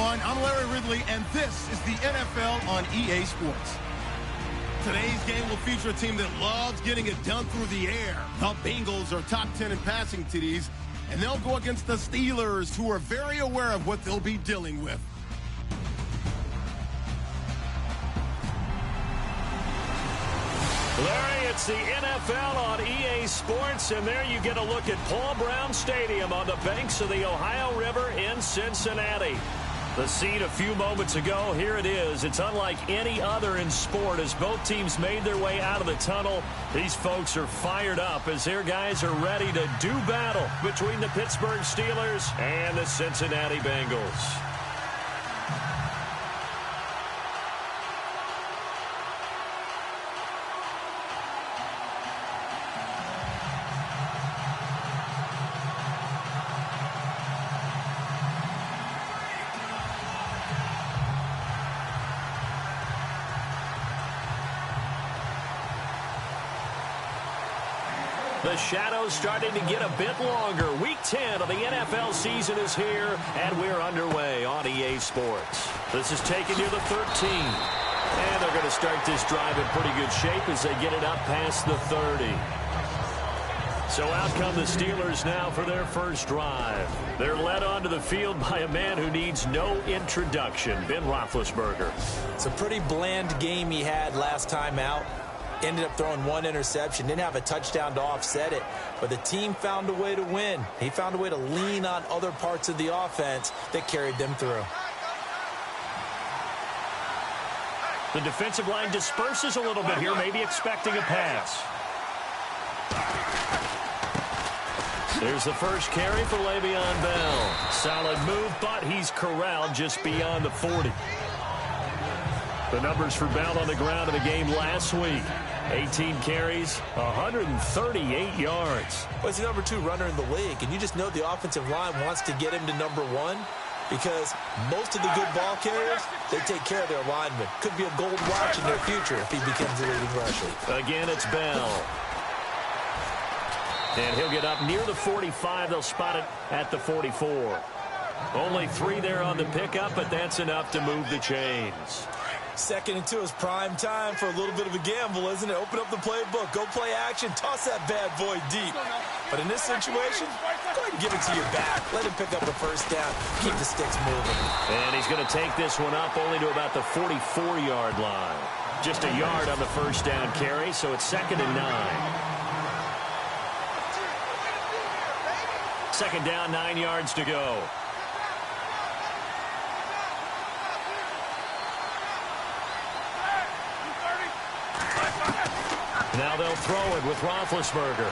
everyone. I'm Larry Ridley, and this is the NFL on EA Sports. Today's game will feature a team that loves getting it done through the air. The Bengals are top 10 in passing TDs, and they'll go against the Steelers, who are very aware of what they'll be dealing with. Larry, it's the NFL on EA Sports, and there you get a look at Paul Brown Stadium on the banks of the Ohio River in Cincinnati. The scene a few moments ago, here it is. It's unlike any other in sport as both teams made their way out of the tunnel. These folks are fired up as their guys are ready to do battle between the Pittsburgh Steelers and the Cincinnati Bengals. The shadow's starting to get a bit longer. Week 10 of the NFL season is here, and we're underway on EA Sports. This is taking you to 13. And they're going to start this drive in pretty good shape as they get it up past the 30. So out come the Steelers now for their first drive. They're led onto the field by a man who needs no introduction, Ben Roethlisberger. It's a pretty bland game he had last time out. Ended up throwing one interception, didn't have a touchdown to offset it, but the team found a way to win. He found a way to lean on other parts of the offense that carried them through. The defensive line disperses a little bit here, maybe expecting a pass. There's the first carry for Le'Veon Bell. Solid move, but he's corralled just beyond the 40. The numbers for Bell on the ground in the game last week. 18 carries, 138 yards. Well, he's the number 2 runner in the league, and you just know the offensive line wants to get him to number 1 because most of the good ball carriers, they take care of their linemen. Could be a gold watch in their future if he becomes the leading rusher. Again, it's Bell. And he'll get up near the 45. They'll spot it at the 44. Only 3 there on the pickup, but that's enough to move the chains. 2nd and 2 is prime time for a little bit of a gamble, isn't it? Open up the playbook, go play action, toss that bad boy deep. But in this situation, go ahead and give it to your back. Let him pick up a first down, keep the sticks moving. And he's going to take this one up only to about the 44-yard line. Just a yard on the first down carry, so it's 2nd and 9. 2nd down, 9 yards to go. Now they'll throw it with Roethlisberger.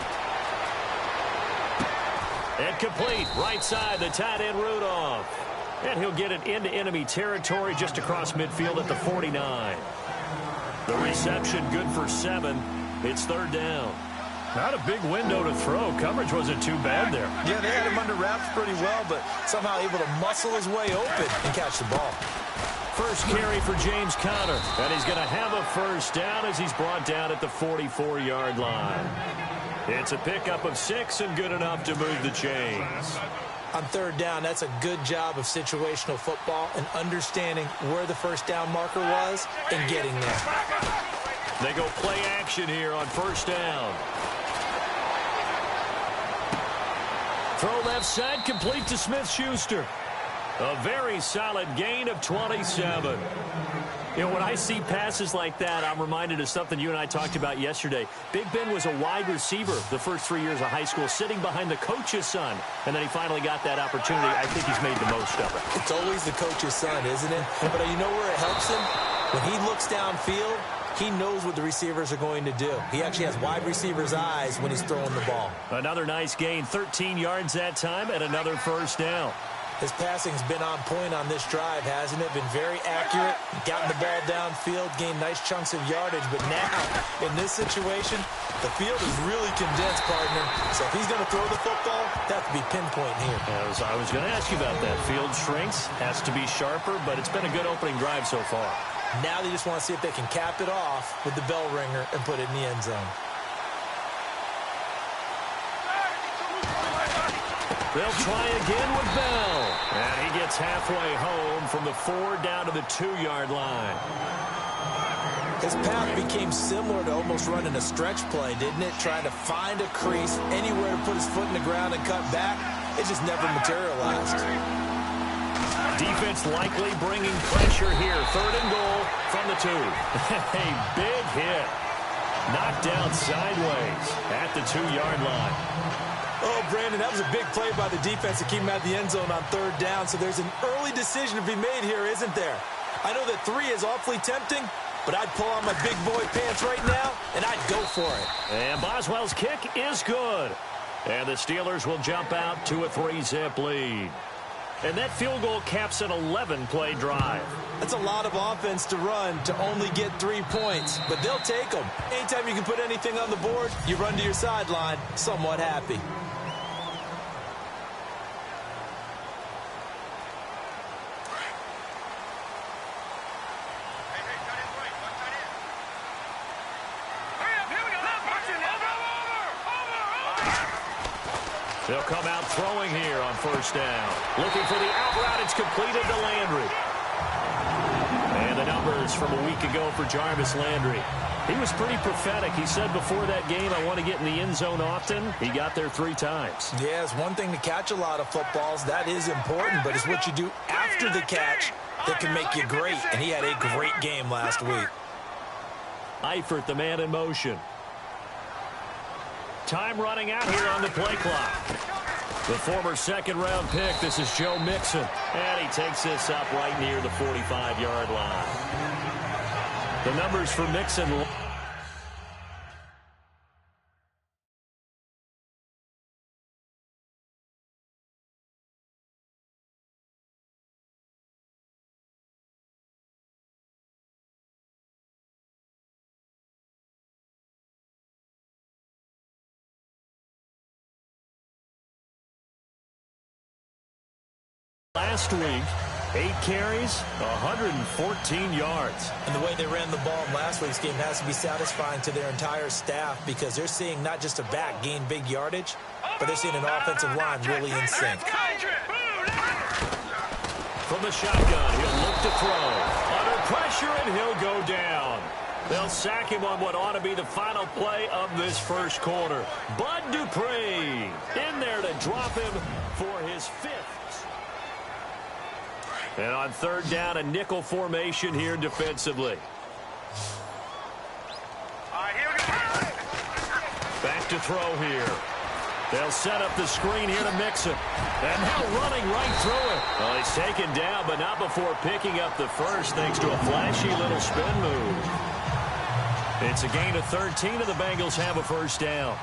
And complete, right side, the tight end Rudolph. And he'll get it into enemy territory just across midfield at the 49. The reception good for 7. It's 3rd down. Not a big window to throw. Coverage wasn't too bad there. Yeah, they had him under wraps pretty well, but somehow able to muscle his way open and catch the ball. First carry for James Conner, and he's going to have a first down as he's brought down at the 44-yard line. It's a pickup of 6 and good enough to move the chains. On 3rd down, that's a good job of situational football and understanding where the first down marker was and getting there. They go play action here on 1st down. Throw left side, complete to Smith-Schuster. A very solid gain of 27. You know, when I see passes like that, I'm reminded of something you and I talked about yesterday. Big Ben was a wide receiver the first 3 years of high school, sitting behind the coach's son. And then he finally got that opportunity. I think he's made the most of it. It's always the coach's son, isn't it? But you know where it helps him? When he looks downfield, he knows what the receivers are going to do. He actually has wide receivers' eyes when he's throwing the ball. Another nice gain, 13 yards that time, and another first down. His passing's been on point on this drive, hasn't it? Been very accurate, gotten the ball downfield, gained nice chunks of yardage. But now, in this situation, the field is really condensed, partner. So if he's going to throw the football, that has to be pinpoint here. I was going to ask you about that. Field shrinks, has to be sharper, but it's been a good opening drive so far. Now they just want to see if they can cap it off with the bell ringer and put it in the end zone. They'll try again with Bell. And he gets halfway home from the 4 down to the 2-yard line. His path became similar to almost running a stretch play, didn't it? Trying to find a crease, anywhere to put his foot in the ground and cut back. It just never materialized. Defense likely bringing pressure here. 3rd and goal from the 2. A big hit. Knocked down sideways at the 2-yard line. Oh, Brandon, that was a big play by the defense to keep him out of the end zone on 3rd down. So there's an early decision to be made here, isn't there? I know that 3 is awfully tempting, but I'd pull on my big boy pants right now, and I'd go for it. And Boswell's kick is good. And the Steelers will jump out to a 3-zip lead. And that field goal caps an 11-play drive. That's a lot of offense to run to only get 3 points, but they'll take them. Anytime you can put anything on the board, you run to your sideline somewhat happy. They'll come out throwing here on 1st down. Looking for the out route. It's completed to Landry. And the numbers from a week ago for Jarvis Landry. He was pretty prophetic. He said before that game, I want to get in the end zone often. He got there 3 times. Yeah, it's one thing to catch a lot of footballs. That is important, but it's what you do after the catch that can make you great. And he had a great game last week. Eifert, the man in motion. Time running out here on the play clock. The former 2nd-round pick, this is Joe Mixon. And he takes this up right near the 45-yard line. The numbers for Mixon. Last week, 8 carries, 114 yards. And the way they ran the ball in last week's game has to be satisfying to their entire staff because they're seeing not just a back gain big yardage, but they're seeing an offensive line really in sync. From the shotgun, he'll look to throw. Under pressure, and he'll go down. They'll sack him on what ought to be the final play of this 1st quarter. Bud Dupree in there to drop him for his 5th. And on 3rd down, a nickel formation here defensively. Back to throw here. They'll set up the screen here to Mixon. And now running right through it. Well, he's taken down, but not before picking up the first thanks to a flashy little spin move. It's a gain of 13, and the Bengals have a 1st down.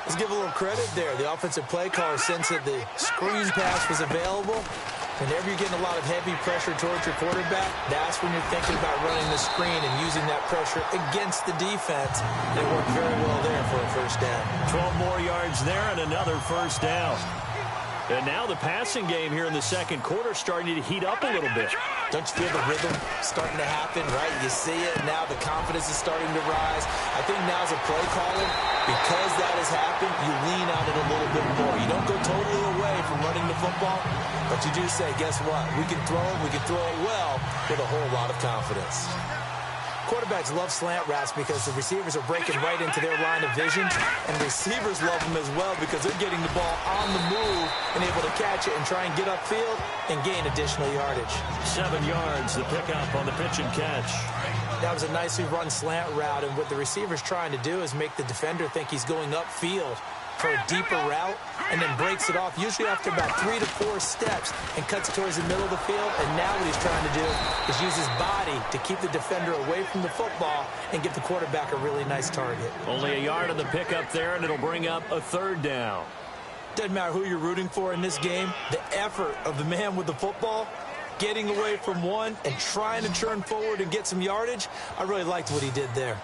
Let's give a little credit there. The offensive play caller sensed that the screen pass was available. Whenever you're getting a lot of heavy pressure towards your quarterback, that's when you're thinking about running the screen and using that pressure against the defense. It worked very well there for a 1st down. 12 more yards there and another 1st down. And now the passing game here in the 2nd quarter starting to heat up a little bit. Don't you feel the rhythm starting to happen, right? You see it now. The confidence is starting to rise. I think now as a play caller, because that has happened, you lean on it a little bit more. You don't go totally away from running the football, but you do say, guess what? We can throw it. We can throw it well with a whole lot of confidence. Quarterbacks love slant routes because the receivers are breaking right into their line of vision, and receivers love them as well because they're getting the ball on the move and able to catch it and try and get upfield and gain additional yardage. 7 yards, the pickup on the pitch and catch. That was a nicely run slant route, and what the receiver's trying to do is make the defender think he's going upfield for a deeper route and then breaks it off, usually after about 3 to 4 steps, and cuts towards the middle of the field. And now what he's trying to do is use his body to keep the defender away from the football and give the quarterback a really nice target. Only a yard on the pickup there, and it'll bring up a 3rd down. Doesn't matter who you're rooting for in this game, the effort of the man with the football, getting away from one and trying to turn forward and get some yardage, I really liked what he did there.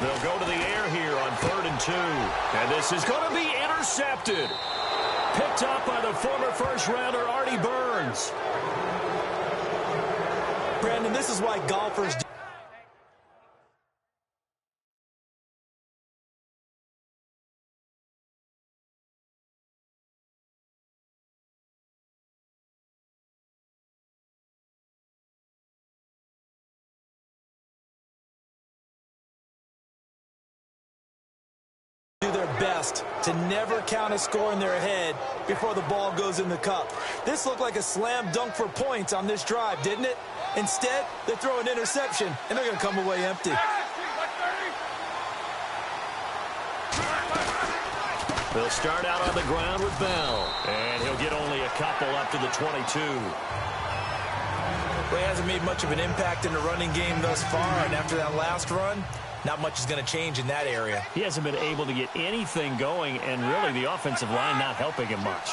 They'll go to the air here on 3rd and 2. And this is going to be intercepted. Picked up by the former 1st-rounder, Artie Burns. Brandon, this is why golfers best to never count a score in their head before the ball goes in the cup. This looked like a slam dunk for points on this drive, didn't it? Instead, they throw an interception, and they're going to come away empty. They'll start out on the ground with Bell, and he'll get only a couple up to the 22. Well, he hasn't made much of an impact in the running game thus far, and after that last run, not much is going to change in that area. He hasn't been able to get anything going, and really the offensive line not helping him much.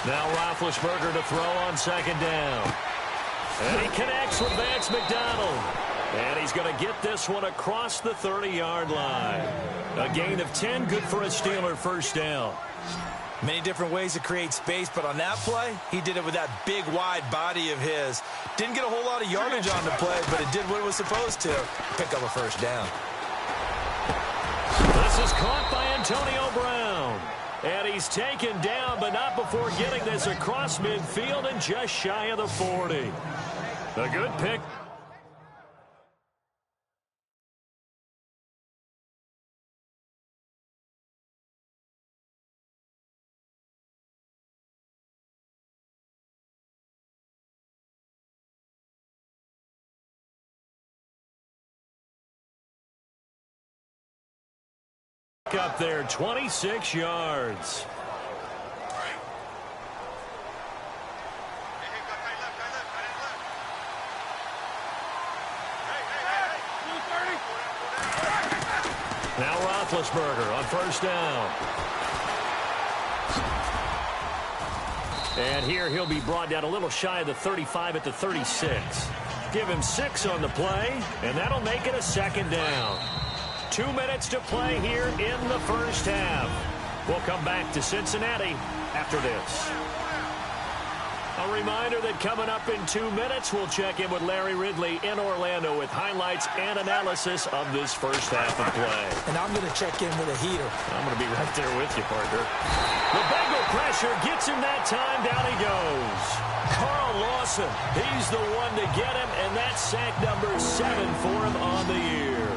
Now Roethlisberger to throw on second down. And he connects with Vance McDonald. And he's going to get this one across the 30-yard line. A gain of 10, good for a Steeler first down. Many different ways to create space, but on that play, he did it with that big, wide body of his. Didn't get a whole lot of yardage on the play, but it did what it was supposed to. Pick up a first down. This is caught by Antonio Brown. And he's taken down, but not before getting this across midfield and just shy of the 40. A good pick. Up there, 26 yards. Now Roethlisberger on first down. And here he'll be brought down a little shy of the 35 at the 36. Give him 6 on the play, and that'll make it a second down. 2 minutes to play here in the first half. We'll come back to Cincinnati after this. A reminder that coming up in 2 minutes, we'll check in with Larry Ridley in Orlando with highlights and analysis of this first half of play. And I'm going to check in with a heater. I'm going to be right there with you, partner. The Bengal pressure gets him that time. Down he goes. Carl Lawson, he's the one to get him, and that's sack number 7 for him on the year.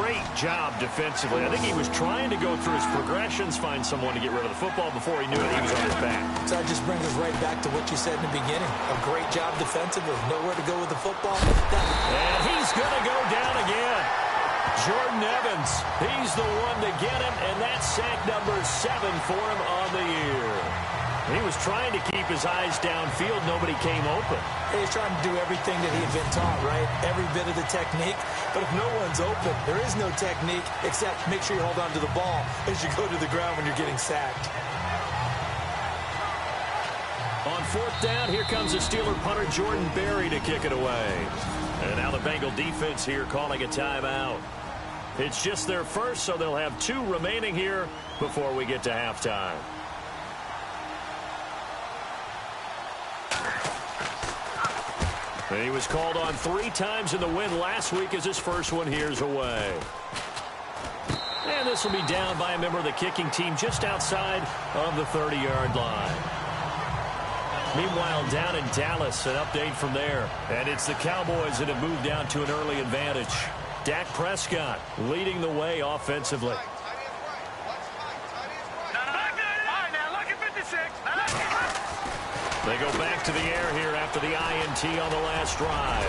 Great job defensively. I think he was trying to go through his progressions, find someone to get rid of the football. Before he knew it, he was on his back. So that just brings us right back to what you said in the beginning. A great job defensively. Nowhere to go with the football. And he's going to go down again. Jordan Evans, he's the one to get him, and that's sack number 7 for him on the year. He was trying to keep his eyes downfield. Nobody came open. He's trying to do everything that he had been taught, right? Every bit of the technique. But if no one's open, there is no technique except make sure you hold on to the ball as you go to the ground when you're getting sacked. On fourth down, here comes the Steeler punter Jordan Berry to kick it away. And now the Bengal defense here calling a timeout. It's just their first, so they'll have 2 remaining here before we get to halftime. And he was called on 3 times in the win last week as his first one here's away. And this will be down by a member of the kicking team just outside of the 30-yard line. Meanwhile, down in Dallas, an update from there. And it's the Cowboys that have moved down to an early advantage. Dak Prescott leading the way offensively. They go back to the air here after the INT on the last drive.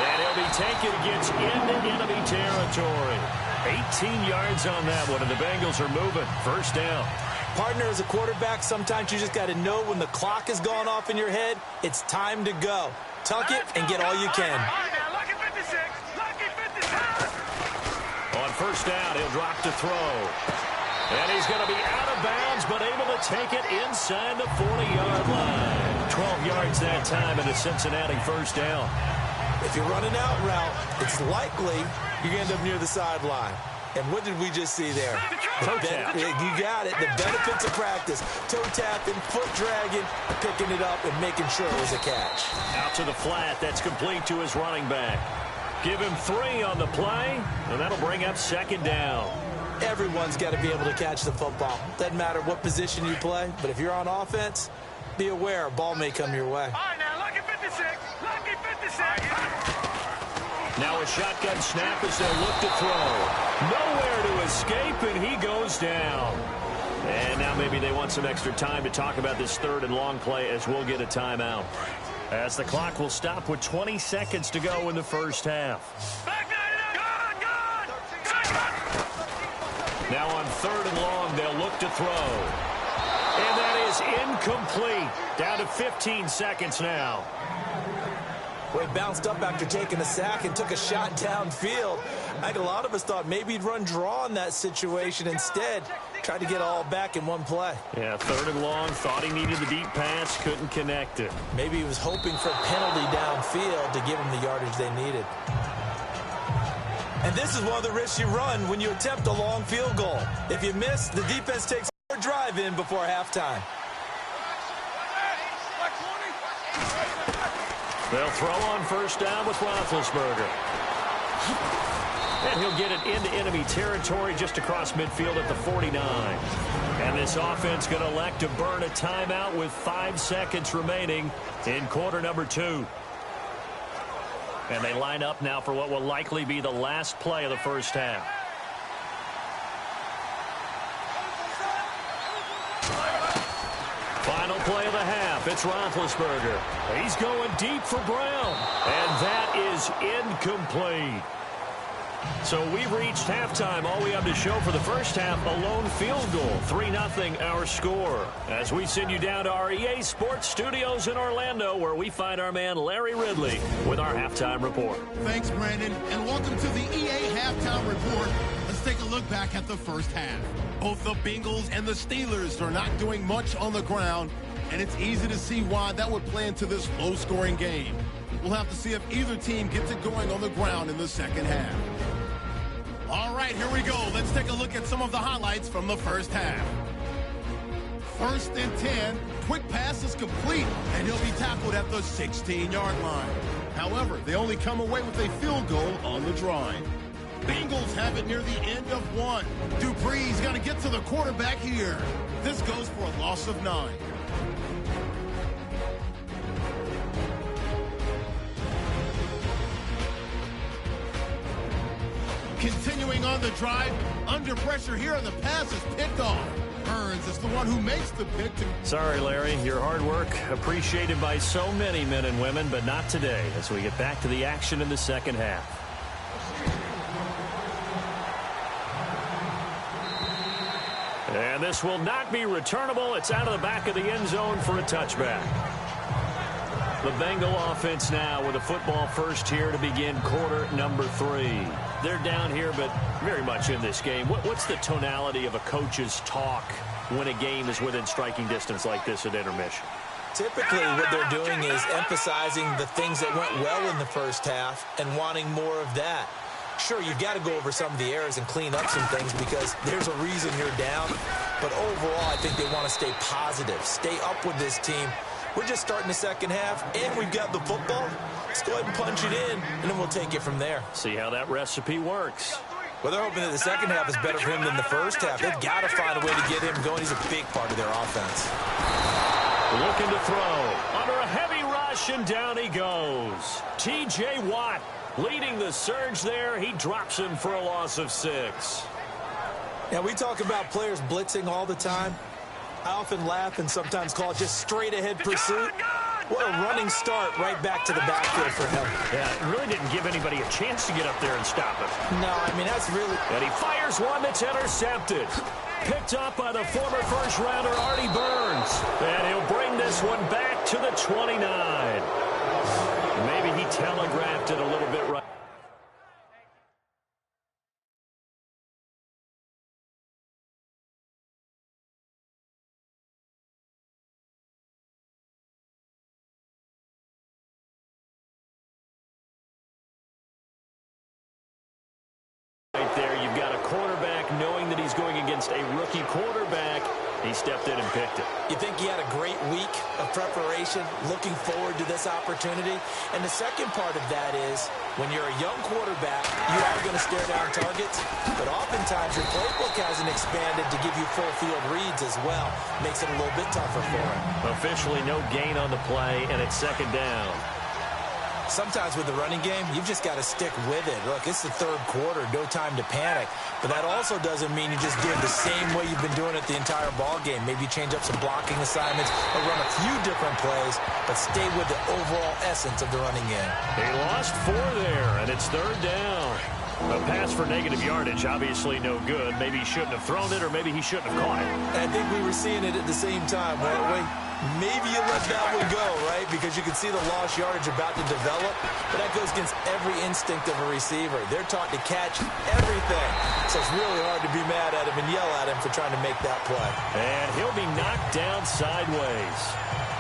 And he'll be taken against into enemy territory. 18 yards on that one, and the Bengals are moving. First down. Partner, as a quarterback, sometimes you just got to know when the clock has gone off in your head, it's time to go. Tuck it and get all you can. On first down, he'll drop to throw. And he's going to be out of bounds, but able to take it inside the 40-yard line. 12 yards that time in the Cincinnati first down. If you run an out route, it's likely you end up near the sideline. And what did we just see there? Toe tap. You got it. The benefits of practice. Toe tapping, foot dragging, picking it up, and making sure it was a catch. Out to the flat. That's complete to his running back. Give him 3 on the play, and that'll bring up second down. Everyone's got to be able to catch the football. Doesn't matter what position you play, but if you're on offense, be aware a ball may come your way. All right, now, lucky 56. Lucky 56. Now a shotgun snap as they look to throw. Nowhere to escape, and he goes down. And now maybe they want some extra time to talk about this third and long play as we'll get a timeout. As the clock will stop with 20 seconds to go in the first half. Now on third and long, they'll look to throw. And that is incomplete. Down to 15 seconds now. Well, he bounced up after taking a sack and took a shot downfield. I think a lot of us thought maybe he'd run draw in that situation. Instead, tried to get all back in one play. Yeah, third and long, thought he needed the deep pass, couldn't connect it. Maybe he was hoping for a penalty downfield to give him the yardage they needed. And this is one of the risks you run when you attempt a long field goal. If you miss, the defense takes a drive in before halftime. They'll throw on first down with Roethlisberger. And he'll get it into enemy territory just across midfield at the 49. And this offense going to elect to burn a timeout with 5 seconds remaining in quarter number 2. And they line up now for what will likely be the last play of the first half. Final play of the half. It's Roethlisberger. He's going deep for Brown. And that is incomplete. So we've reached halftime. All we have to show for the first half, a lone field goal. 3-0 our score. As we send you down to our EA Sports Studios in Orlando, where we find our man Larry Ridley with our halftime report. Thanks, Brandon, and welcome to the EA Halftime Report. Let's take a look back at the first half. Both the Bengals and the Steelers are not doing much on the ground, and it's easy to see why that would play into this low-scoring game. We'll have to see if either team gets it going on the ground in the second half. All right, here we go. Let's take a look at some of the highlights from the first half. First and 10, quick pass is complete, and he'll be tackled at the 16-yard line. However, they only come away with a field goal on the drive. Bengals have it near the end of 1. Dupree's got to get to the quarterback here. This goes for a loss of 9. Continuing on the drive, under pressure here, and the pass is picked off. Burns is the one who makes the pick. Sorry, Larry. Your hard work appreciated by so many men and women, but not today as we get back to the action in the second half. And this will not be returnable. It's out of the back of the end zone for a touchback. The Bengal offense now with a football first here to begin quarter number 3. They're down here, but very much in this game. What's the tonality of a coach's talk when a game is within striking distance like this at intermission? Typically, what they're doing is emphasizing the things that went well in the first half and wanting more of that. Sure, you've got to go over some of the errors and clean up some things because there's a reason you're down. But overall, I think they want to stay positive, stay up with this team. We're just starting the second half, and we've got the football. Let's go ahead and punch it in, and then we'll take it from there. See how that recipe works. Well, they're hoping that the second half is better for him than the first half. They've got to find a way to get him going. He's a big part of their offense. Looking to throw. Under a heavy rush, and down he goes. T.J. Watt leading the surge there. He drops him for a loss of 6. Now, we talk about players blitzing all the time. I often laugh and sometimes call it just straight-ahead pursuit. What a running start right back to the backfield for him. Yeah, it really didn't give anybody a chance to get up there and stop him. No, I mean, that's really... And he fires one that's intercepted. Picked up by the former first-rounder, Artie Burns. And he'll bring this one back to the 29. Maybe he telegraphed it a little bit right. Right there, you've got a quarterback knowing that he's going against a rookie quarterback. He stepped in and picked it. You think he had a great week of preparation, looking forward to this opportunity. And the second part of that is, when you're a young quarterback, you are going to stare down targets. But oftentimes, your playbook hasn't expanded to give you full field reads as well. Makes it a little bit tougher for him. Officially no gain on the play, and it's second down. Sometimes with the running game, you've just got to stick with it. Look, it's the third quarter, no time to panic. But that also doesn't mean you just give the same way you've been doing it the entire ball game. Maybe change up some blocking assignments or run a few different plays, but stay with the overall essence of the running game. He lost 4 there, and it's third down. A pass for negative yardage, obviously no good. Maybe he shouldn't have thrown it, or maybe he shouldn't have caught it. I think we were seeing it at the same time, weren't we? Maybe you let that one go, right? Because you can see the lost yardage about to develop, but that goes against every instinct of a receiver. They're taught to catch everything. So it's really hard to be mad at him and yell at him for trying to make that play. And he'll be knocked down sideways.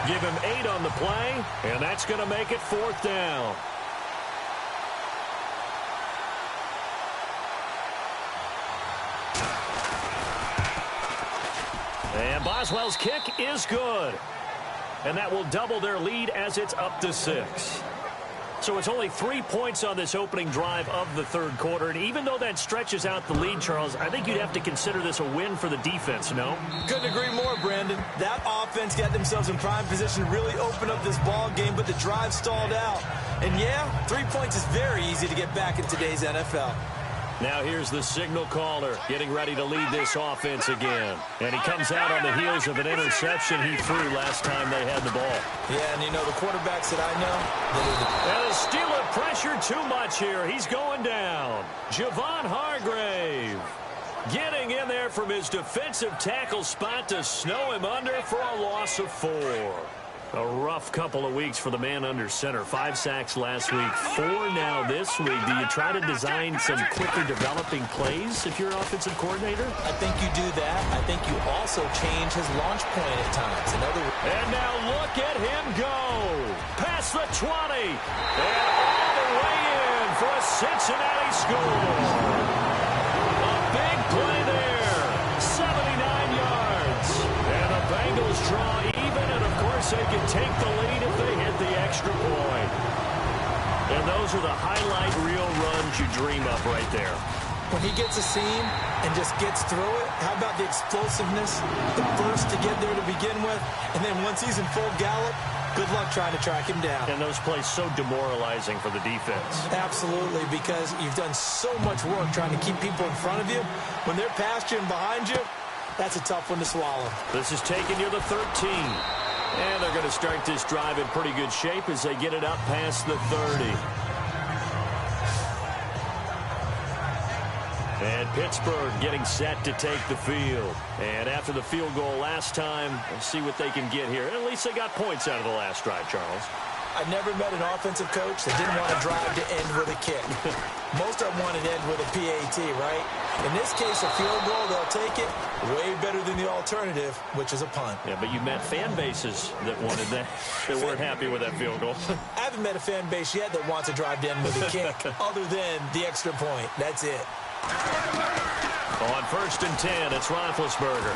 Give him 8 on the play, and that's going to make it 4th down. And Boswell's kick is good. And that will double their lead as it's up to 6. So it's only 3 points on this opening drive of the third quarter. And even though that stretches out the lead, Charles, I think you'd have to consider this a win for the defense, no? Couldn't agree more, Brandon. That offense got themselves in prime position to really open up this ball game, but the drive stalled out. And yeah, 3 points is very easy to get back in today's NFL. Now here's the signal caller getting ready to lead this offense again. And he comes out on the heels of an interception he threw last time they had the ball. Yeah, and you know, the quarterbacks that I know, and the Steelers pressure too much here. He's going down. Javon Hargrave getting in there from his defensive tackle spot to snow him under for a loss of 4. A rough couple of weeks for the man under center. 5 sacks last week, 4 now this week. Do you try to design some quicker developing plays if you're an offensive coordinator? I think you do that. I think you also change his launch point at times. And now look at him go. Past the 20. And all the way in for a Cincinnati score. A big play there. 79 yards. And the Bengals draw even, and of course they can take the lead if they hit the extra point. And those are the highlight reel runs you dream of right there. When he gets a seam and just gets through it, how about the explosiveness? The burst to get there to begin with, and then once he's in full gallop, good luck trying to track him down. And those plays so demoralizing for the defense. Absolutely, because you've done so much work trying to keep people in front of you. When they're past you and behind you, that's a tough one to swallow. This is taking you to 13. And they're going to start this drive in pretty good shape as they get it up past the 30. And Pittsburgh getting set to take the field. And after the field goal last time, we'll see what they can get here. At least they got points out of the last drive, Charles. I never met an offensive coach that didn't want to drive to end with a kick. Most of them wanted to end with a PAT, right? In this case, a field goal, they'll take it. Way better than the alternative, which is a punt. Yeah, but you met fan bases that wanted that, that weren't happy with that field goal. I haven't met a fan base yet that wants to drive to end with a kick, other than the extra point. That's it. On 1st and 10, it's Roethlisberger.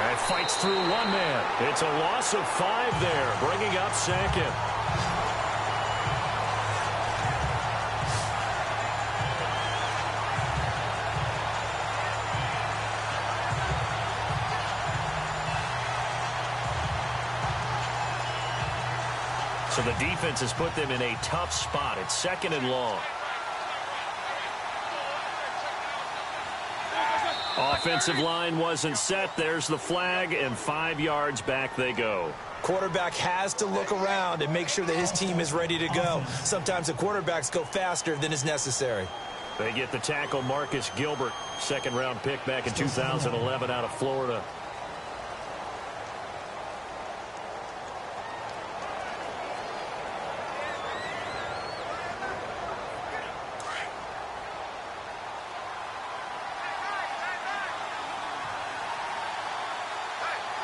And fights through one man. It's a loss of 5 there, bringing up 2nd. So the defense has put them in a tough spot. It's 2nd and long. Offensive line wasn't set. There's the flag, and 5 yards back they go. Quarterback has to look around and make sure that his team is ready to go. Sometimes the quarterbacks go faster than is necessary. They get the tackle, Marcus Gilbert, 2nd-round pick back in 2011 out of Florida.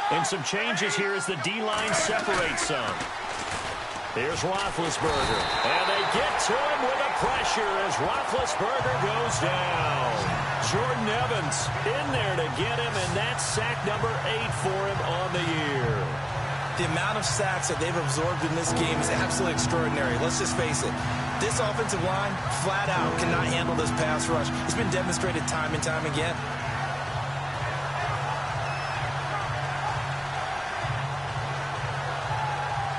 And some changes here as the D-line separates some. Here's Roethlisberger. And they get to him with the pressure as Roethlisberger goes down. Jordan Evans in there to get him, and that's sack number 8 for him on the year. The amount of sacks that they've absorbed in this game is absolutely extraordinary. Let's just face it. This offensive line, flat out, cannot handle this pass rush. It's been demonstrated time and time again.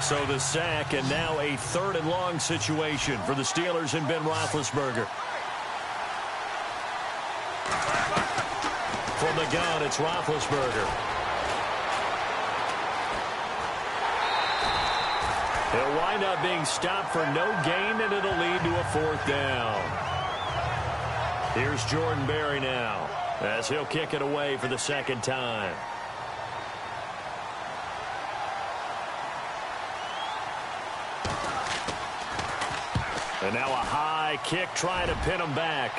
So the sack, and now a 3rd and long situation for the Steelers and Ben Roethlisberger. From the gun, it's Roethlisberger. He'll wind up being stopped for no gain, and it'll lead to a 4th down. Here's Jordan Berry now, as he'll kick it away for the 2nd time. And now a high kick trying to pin him back.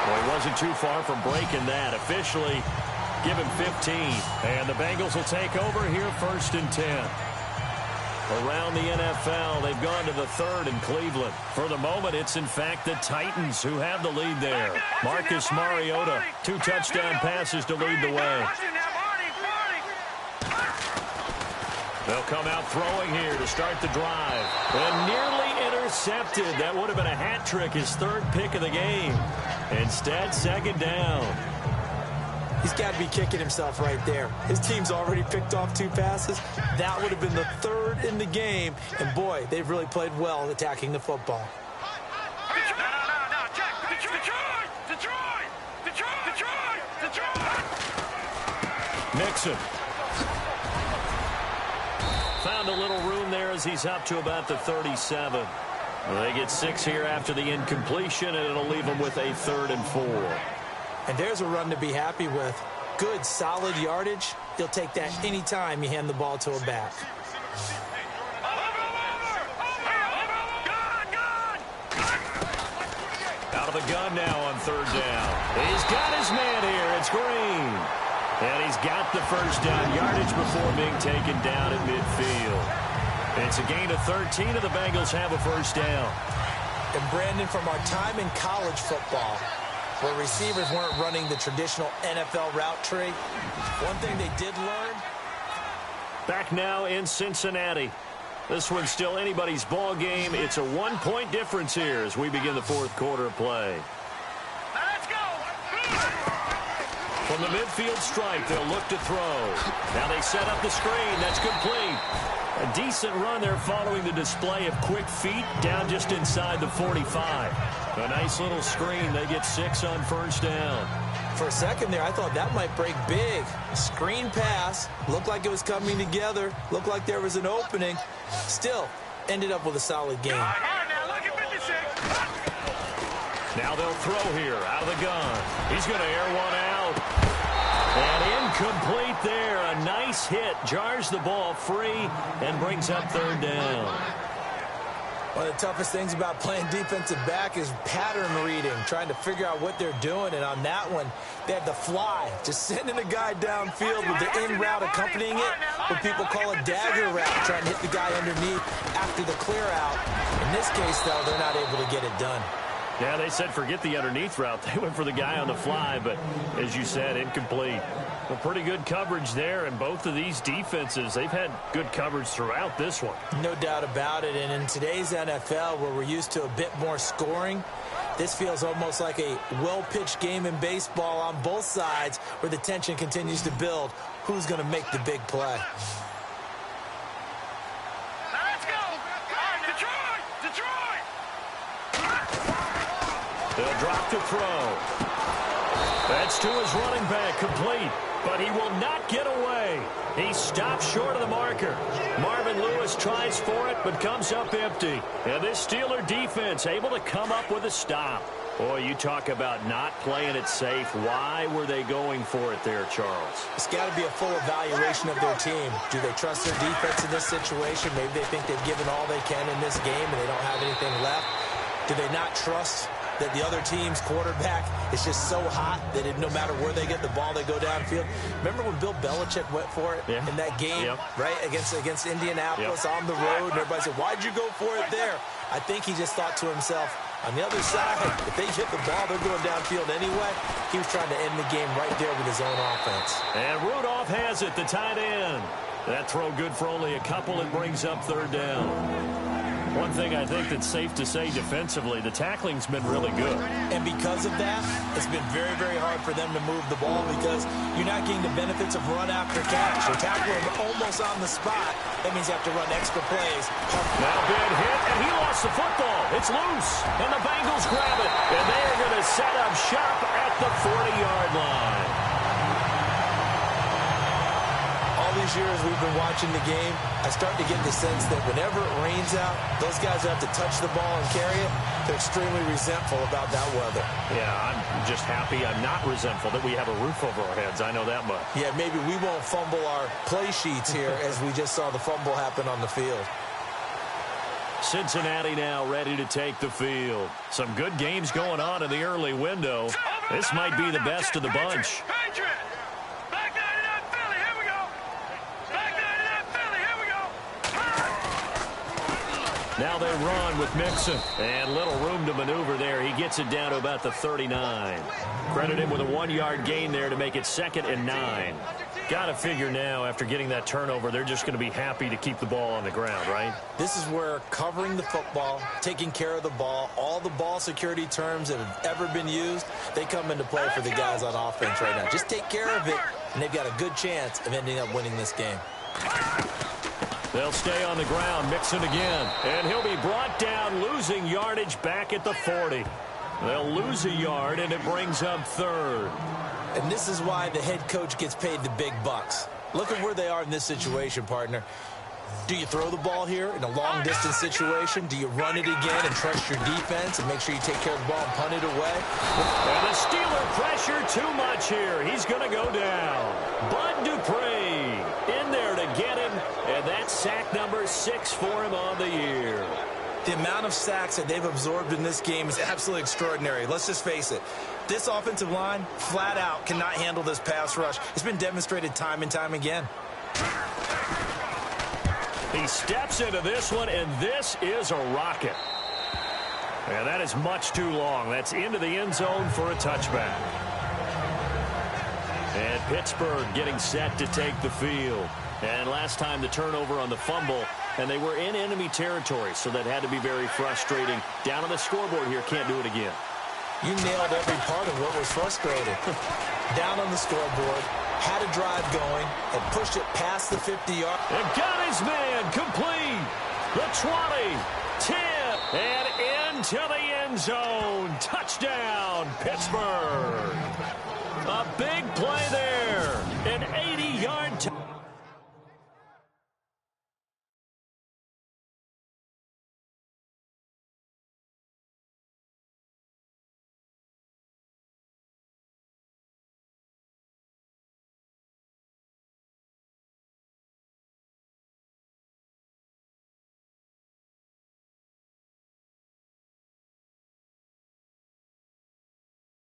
Well, he wasn't too far from breaking that. Officially, give him 15. And the Bengals will take over here 1st and 10. Around the NFL, they've gone to the 3rd in Cleveland. For the moment, it's in fact the Titans who have the lead there. Marcus Mariota, 2 touchdown passes to lead the way. They'll come out throwing here to start the drive. And nearly intercepted. That would have been a hat trick, his 3rd pick of the game. Instead, 2nd down. He's got to be kicking himself right there. His team's already picked off 2 passes. That would have been the 3rd in the game. And, boy, they've really played well attacking the football. Nixon. Found a little room there as he's up to about the 37. Well, they get 6 here after the incompletion, and it'll leave them with a 3rd and 4. And there's a run to be happy with. Good, solid yardage. He'll take that any time you hand the ball to a back. Out of the gun now on 3rd down. He's got his man here. It's Green. And he's got the 1st down yardage before being taken down at midfield. It's a gain of 13, and the Bengals have a 1st down. And, Brandon, from our time in college football, where receivers weren't running the traditional NFL route tree, one thing they did learn. Back now in Cincinnati. This one's still anybody's ball game. It's a 1-point difference here as we begin the 4th quarter of play. Let's go! From the midfield stripe, they'll look to throw. Now they set up the screen. That's complete. A decent run there following the display of quick feet down just inside the 45. A nice little screen. They get 6 on 1st down. For a second there, I thought that might break big. Screen pass. Looked like it was coming together. Looked like there was an opening. Still, ended up with a solid game. Now they'll throw here out of the gun. He's going to air one out. And incomplete there. A nice hit. Jars the ball free and brings up 3rd down. One of the toughest things about playing defensive back is pattern reading, trying to figure out what they're doing. And on that one, they had the fly, just sending a guy downfield with the in route accompanying it, what people call a dagger route, trying to hit the guy underneath after the clear out. In this case, though, they're not able to get it done. Yeah, they said forget the underneath route. They went for the guy on the fly, but as you said, incomplete. Well, pretty good coverage there, and both of these defenses, they've had good coverage throughout this one. No doubt about it, and in today's NFL, where we're used to a bit more scoring, this feels almost like a well-pitched game in baseball on both sides, where the tension continues to build. Who's going to make the big play? Let's go! Detroit! They'll drop to throw. That's to his running back, complete. But he will not get away. He stops short of the marker. Marvin Lewis tries for it, but comes up empty. And this Steeler defense able to come up with a stop. Boy, you talk about not playing it safe. Why were they going for it there, Charles? It's got to be a full evaluation of their team. Do they trust their defense in this situation? Maybe they think they've given all they can in this game and they don't have anything left. Do they not trust that the other team's quarterback is just so hot that no matter where they get the ball, they go downfield? Remember when Bill Belichick went for it in that game, right, against Indianapolis on the road, and everybody said, why'd you go for it there? I think he just thought to himself, on the other side, if they hit the ball, they're going downfield anyway. He was trying to end the game right there with his own offense. And Rudolph has it, the tight end. That throw good for only a couple. It brings up 3rd down. 1 thing I think that's safe to say defensively, the tackling's been really good. And because of that, it's been very, very hard for them to move the ball because you're not getting the benefits of run after catch. They tackle him almost on the spot. That means you have to run extra plays. Now big hit, and he lost the football. It's loose, and the Bengals grab it, and they are going to set up shop at the 40-yard line. These years we've been watching the game, I start to get the sense that whenever it rains out, those guys who have to touch the ball and carry it, they're extremely resentful about that weather. Yeah, I'm just happy I'm not resentful that we have a roof over our heads. I know that much. Yeah, maybe we won't fumble our play sheets here as we just saw the fumble happen on the field. Cincinnati now ready to take the field. Some good games going on in the early window. This might be the best of the bunch. Now they run with Mixon. And little room to maneuver there. He gets it down to about the 39. Credit him with a 1-yard gain there to make it 2nd and 9. Got to figure now, after getting that turnover, they're just going to be happy to keep the ball on the ground, right? This is where covering the football, taking care of the ball, all the ball security terms that have ever been used, they come into play for the guys on offense right now. Just take care of it, and they've got a good chance of ending up winning this game. They'll stay on the ground. Mixon again. And he'll be brought down, losing yardage back at the 40. They'll lose a yard, and it brings up 3rd. And this is why the head coach gets paid the big bucks. Look at where they are in this situation, partner. Do you throw the ball here in a long-distance situation? Do you run it again and trust your defense and make sure you take care of the ball and punt it away? And the Steeler pressure too much here. He's going to go down. Bud Dupree in there to get him, and that's sack number 6 for him on the year. The amount of sacks that they've absorbed in this game is absolutely extraordinary. Let's just face it. This offensive line, flat out, cannot handle this pass rush. It's been demonstrated time and time again. He steps into this one, and this is a rocket. And that is much too long. That's into the end zone for a touchback. And Pittsburgh getting set to take the field. And last time the turnover on the fumble, and they were in enemy territory, so that had to be very frustrating. Down on the scoreboard here, can't do it again. You nailed every part of what was frustrating. Down on the scoreboard, had a drive going, and pushed it past the 50-yard. And got his man complete. The 20, 10, and into the end zone. Touchdown, Pittsburgh. A big play there. An 80-yard touchdown.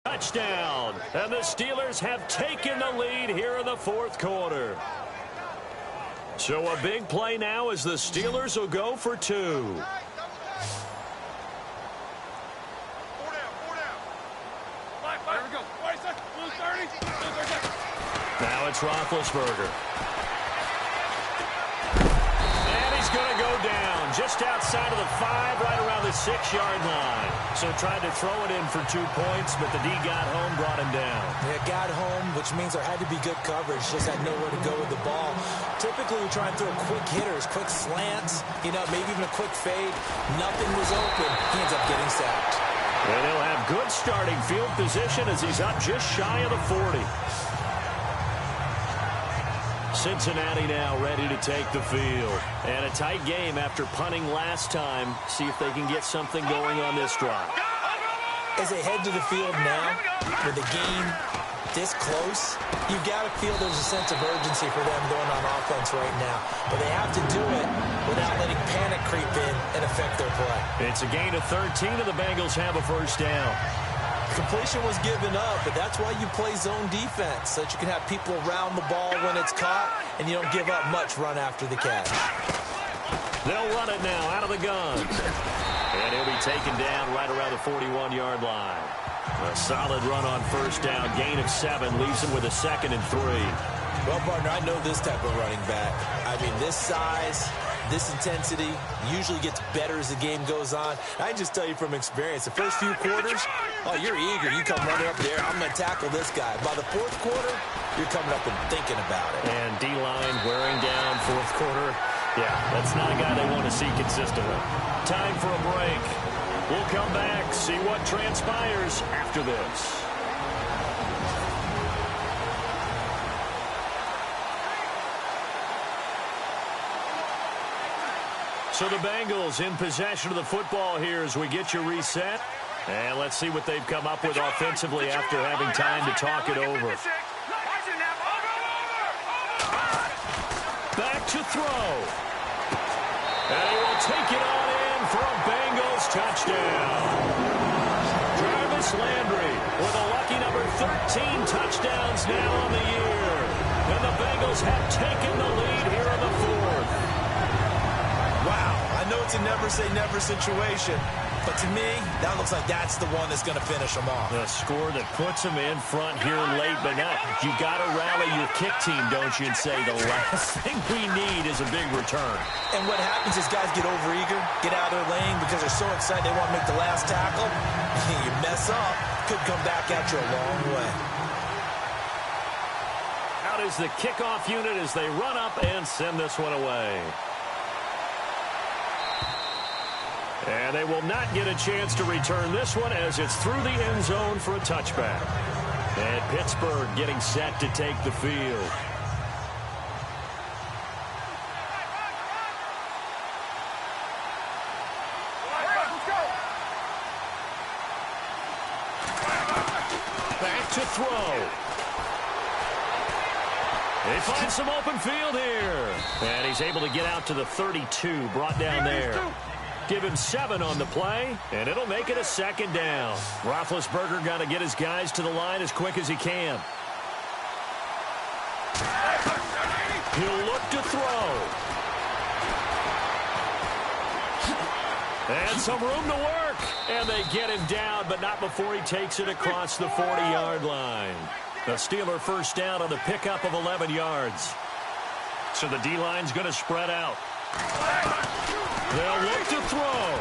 Touchdown, and the Steelers have taken the lead here in the 4th quarter. So a big play now as the Steelers will go for 2. 4 down. There we go. 20 seconds. 30 seconds. Now it's Roethlisberger. And he's going to go down just outside of the 5, right around the 6-yard line. So tried to throw it in for 2 points, but the D got home, brought him down. Yeah, got home, which means there had to be good coverage. Just had nowhere to go with the ball. Typically, we try and throw quick hitters, quick slants, maybe even a quick fade. Nothing was open. He ends up getting sacked. And he'll have good starting field position as he's up just shy of the 40. Cincinnati now ready to take the field. And a tight game after punting last time. See if they can get something going on this drive. As they head to the field now, with the game this close, you've got to feel there's a sense of urgency for them going on offense right now. But they have to do it without letting panic creep in and affect their play. It's a gain of 13, and the Bengals have a 1st down. Completion was given up, but that's why you play zone defense, so that you can have people around the ball when it's caught, and you don't give up much run after the catch. They'll run it now out of the gun. And he'll be taken down right around the 41-yard line. A solid run on 1st down, gain of 7, leaves him with a 2nd and 3. Well, partner, I know this type of running back. I mean, this size, This intensity usually gets better as the game goes on. I can just tell you from experience, the first few quarters, oh, you're eager. You come running up there, I'm going to tackle this guy. By the fourth quarter, you're coming up and thinking about it. And D-line wearing down fourth quarter. Yeah, that's not a guy they want to see consistently. Time for a break. We'll come back, see what transpires after this. So the Bengals in possession of the football here as we get you reset. And let's see what they've come up with offensively after having time to talk it over. Back to throw. And he will take it on in for a Bengals touchdown. Jarvis Landry with a lucky number 13 touchdowns now on the year. And the Bengals have taken the lead here in the fourth. Wow, I know it's a never-say-never situation, but to me, that looks like that's the one that's going to finish them off. The score that puts them in front here late, but not. You got to rally your kick team, don't you, and say the last thing we need is a big return. And what happens is guys get overeager, get out of their lane because they're so excited they want to make the last tackle. You mess up, could come back at you a long way. Out is the kickoff unit as they run up and send this one away. And they will not get a chance to return this one as it's through the end zone for a touchback. And Pittsburgh getting set to take the field. Back to throw. They find some open field here. And he's able to get out to the 32, brought down there. Give him 7 on the play, and it'll make it a second down. Roethlisberger got to get his guys to the line as quick as he can. He'll look to throw. And some room to work. And they get him down, but not before he takes it across the 40-yard line. The Steeler first down on the pickup of 11 yards. So the D-line's going to spread out. They'll look to throw.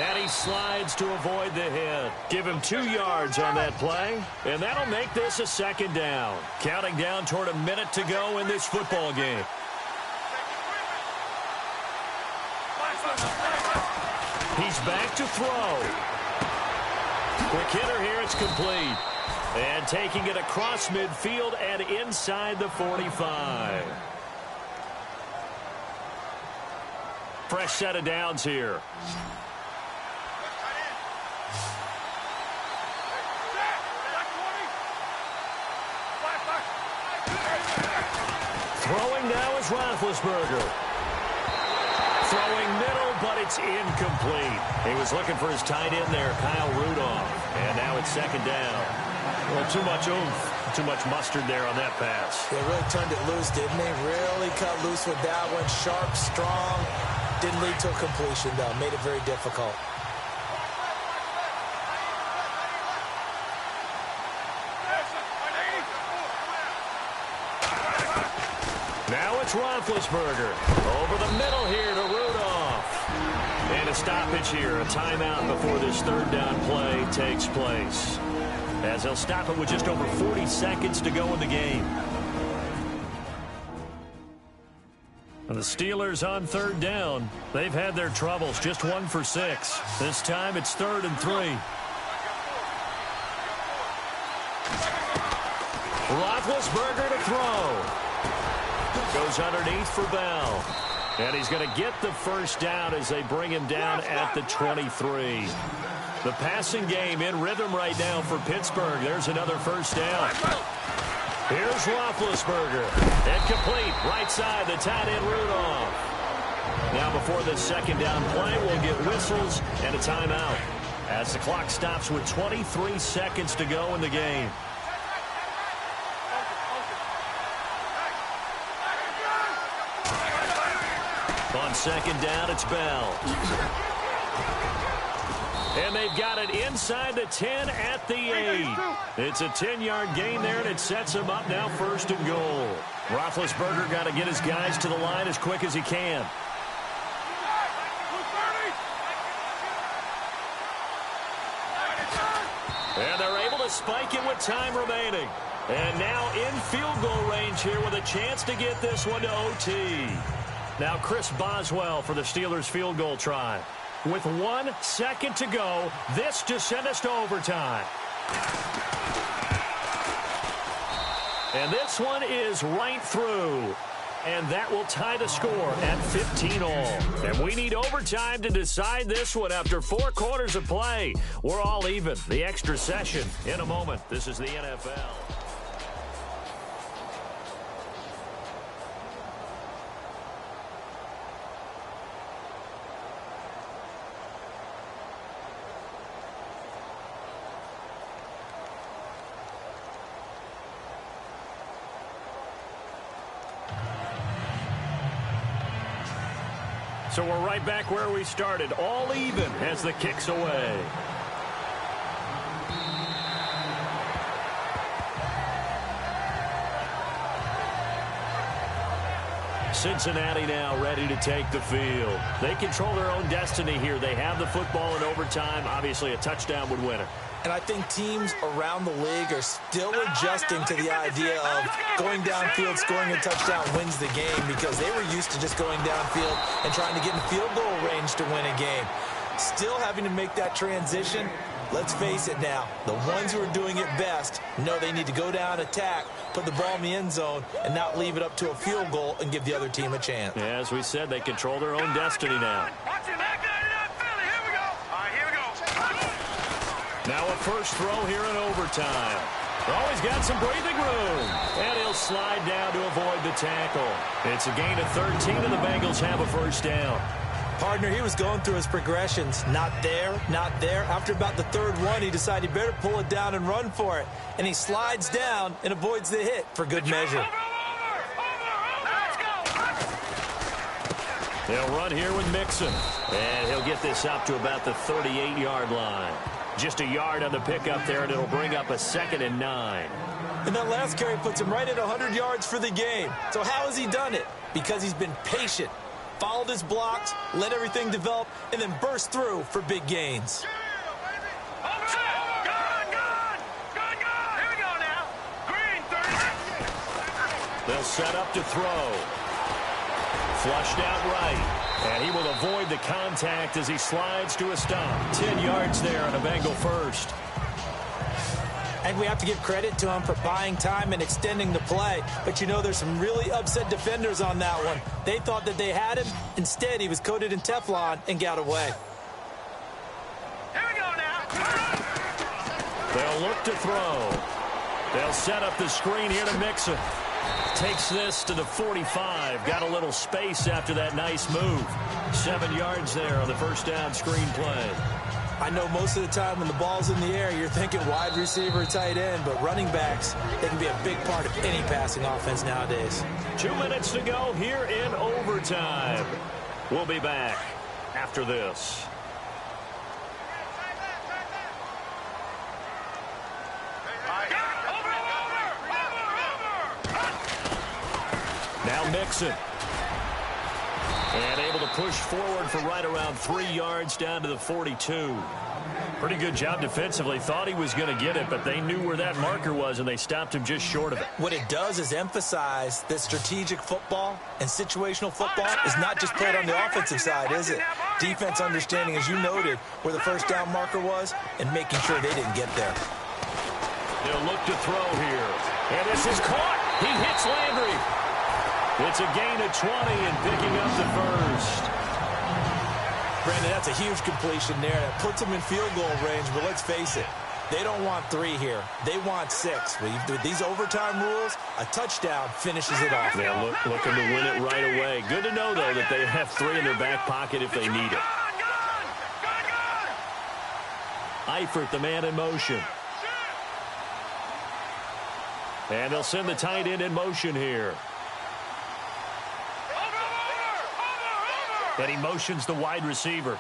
And he slides to avoid the hit. Give him 2 yards on that play. And that'll make this a second down. Counting down toward a minute to go in this football game. He's back to throw. Quick hitter here, it's complete. And taking it across midfield and inside the 45. Fresh set of downs here. Throwing now is Roethlisberger. Throwing middle, but it's incomplete. He was looking for his tight end there, Kyle Rudolph. And now it's second down. Well, too much oomph, too much mustard there on that pass. They really turned it loose, didn't they? Really cut loose with that one. Sharp, strong. Didn't lead to a completion, though. Made it very difficult. Now it's Roethlisberger. Over the middle here to Rudolph. And a stoppage here, a timeout before this third down play takes place. As they'll stop it with just over 40 seconds to go in the game. And the Steelers on third down. They've had their troubles, just 1 for 6. This time it's 3rd and 3. Roethlisberger to throw. Goes underneath for Bell. And he's going to get the first down as they bring him down at the 23. The passing game in rhythm right now for Pittsburgh. There's another first down. Here's Roethlisberger. And complete. Right side, the tight end Rudolph. Now before this second down play, we'll get whistles and a timeout. As the clock stops with 23 seconds to go in the game. On second down, it's Bell. And they've got it inside the 10 at the 8. It's a 10-yard gain there, and it sets them up now 1st and goal. Roethlisberger got to get his guys to the line as quick as he can. And they're able to spike it with time remaining. And now in field goal range here with a chance to get this one to OT. Now Chris Boswell for the Steelers field goal try. With 1 second to go, this to send us to overtime. And this one is right through. And that will tie the score at 15 all. And we need overtime to decide this one after 4 quarters of play. We're all even. The extra session in a moment. This is the NFL. So we're right back where we started, all even as the kick's away. Cincinnati now ready to take the field. They control their own destiny here. They have the football in overtime. Obviously, a touchdown would win it. And I think teams around the league are still adjusting to the idea of going downfield, scoring a touchdown wins the game, because they were used to just going downfield and trying to get in field goal range to win a game. Still having to make that transition. Let's face it now, the ones who are doing it best know they need to go down, attack, put the ball in the end zone, and not leave it up to a field goal and give the other team a chance. Yeah, as we said, they control their own destiny now. Now a first throw here in overtime. Oh, he's got some breathing room. And he'll slide down to avoid the tackle. It's a gain of 13, and the Bengals have a first down. Partner, he was going through his progressions. Not there, not there. After about the 3rd one, he decided he better pull it down and run for it. And he slides down and avoids the hit for good measure. They'll run here with Mixon. And he'll get this up to about the 38-yard line. Just a yard on the pickup there, and it'll bring up a 2nd and 9. And that last carry puts him right at 100 yards for the game. So how has he done it? Because he's been patient, followed his blocks, let everything develop, and then burst through for big gains. They'll set up to throw. Flushed out right. And he will avoid the contact as he slides to a stop. 10 yards there on a Bengal first. And we have to give credit to him for buying time and extending the play. But you know, there's some really upset defenders on that one. They thought that they had him. Instead, he was coated in Teflon and got away. Here we go now. They'll look to throw. They'll set up the screen here to Mixon. Takes this to the 45. Got a little space after that nice move. 7 yards there on the first down screen play. I know most of the time when the ball's in the air, you're thinking wide receiver, tight end, but running backs, they can be a big part of any passing offense nowadays. 2 minutes to go here in overtime. We'll be back after this. Now Mixon. And able to push forward for right around 3 yards down to the 42. Pretty good job defensively. Thought he was going to get it, but they knew where that marker was, and they stopped him just short of it. What it does is emphasize that strategic football and situational football is not just played on the offensive side, is it? Defense understanding, as you noted, where the first down marker was and making sure they didn't get there. They'll look to throw here. And this is caught. He hits Landry. It's a gain of 20 and picking up the first. Brandon, that's a huge completion there. That puts them in field goal range, but let's face it, they don't want 3 here. They want 6. With these overtime rules, a touchdown finishes it off. Yeah, looking to win it right away. Good to know, though, that they have 3 in their back pocket if they need it. Eifert, the man in motion. And they'll send the tight end in motion here. And he motions the wide receiver.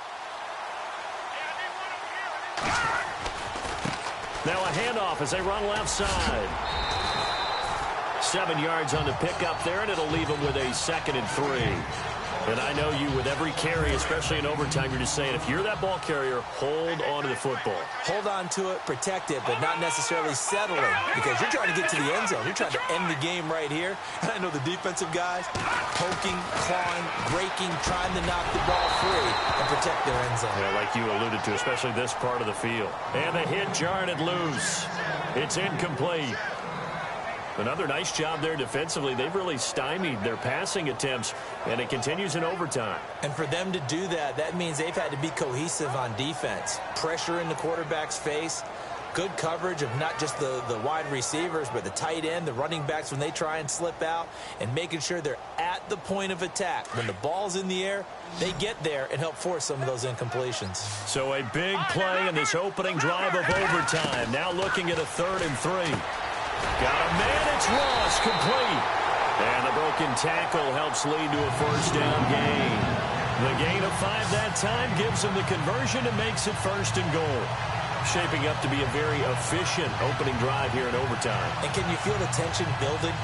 Now a handoff as they run left side. 7 yards on the pickup there, and it'll leave them with a 2nd and 3. And I know you, with every carry, especially in overtime, you're just saying, if you're that ball carrier, hold on to the football. Hold on to it, protect it, but not necessarily settling, because you're trying to get to the end zone. You're trying to end the game right here. And I know the defensive guys poking, clawing, breaking, trying to knock the ball free and protect their end zone. Yeah, like you alluded to, especially this part of the field. And the hit jarred it loose. It's incomplete. Another nice job there defensively. They've really stymied their passing attempts, and it continues in overtime. And for them to do that, that means they've had to be cohesive on defense. Pressure in the quarterback's face, good coverage of not just the wide receivers, but the tight end, the running backs when they try and slip out, and making sure they're at the point of attack. When the ball's in the air, they get there and help force some of those incompletions. So a big play in this opening drive of overtime. Now looking at a 3rd and 3. Got a man, it's Ross, complete. And the broken tackle helps lead to a 1st down gain. The gain of 5 that time gives him the conversion and makes it 1st and goal. Shaping up to be a very efficient opening drive here in overtime. And can you feel the tension building?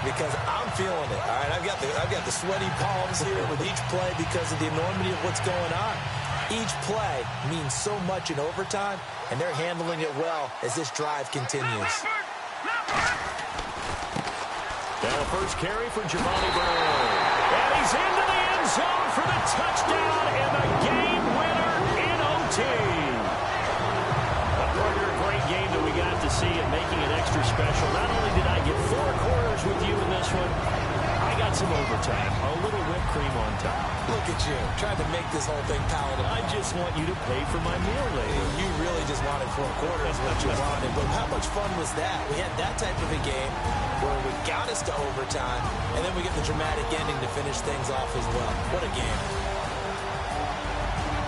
Because I'm feeling it. All right, I've got the sweaty palms here with each play because of the enormity of what's going on. Each play means so much in overtime, and they're handling it well as this drive continues. Now the first carry for Giovanni Bernard. And he's into the end zone for the touchdown and the game winner in OT. A great game that we got to see and making it extra special. Not only did I get 4 quarters with you in this one, I got some overtime. A little whipped cream on top. Look at you, trying to make this whole thing palatable. I just want you to pay for my meal later. You really just wanted 4 quarters, what you wanted. But how much fun was that? We had that type of a game where we got us to overtime, and then we get the dramatic ending to finish things off as well. What a game.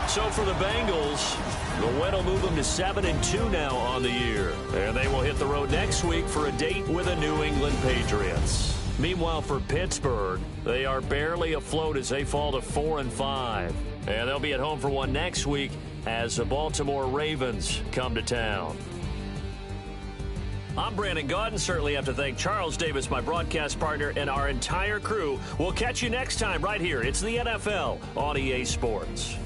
So for the Bengals, the win will move them to 7-2 now on the year. And they will hit the road next week for a date with the New England Patriots. Meanwhile, for Pittsburgh, they are barely afloat as they fall to 4-5. And they'll be at home for one next week as the Baltimore Ravens come to town. I'm Brandon Gaudin. Certainly have to thank Charles Davis, my broadcast partner, and our entire crew. We'll catch you next time right here. It's the NFL on EA Sports.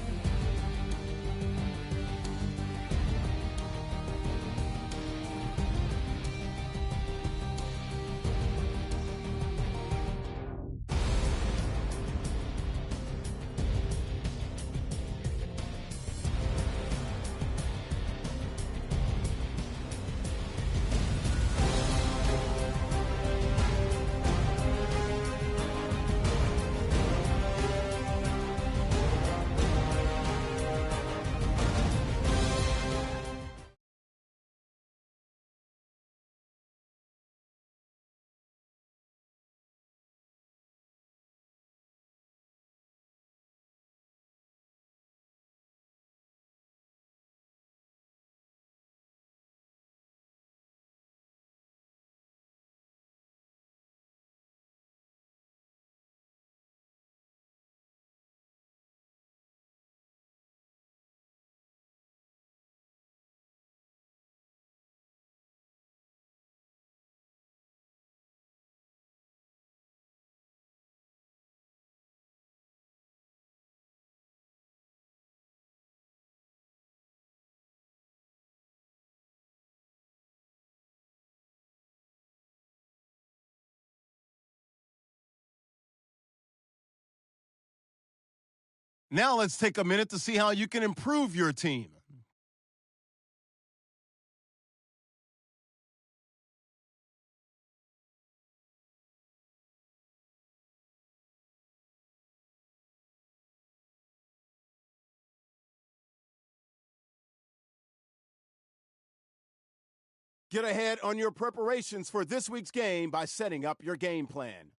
Now let's take a minute to see how you can improve your team. Get ahead on your preparations for this week's game by setting up your game plan.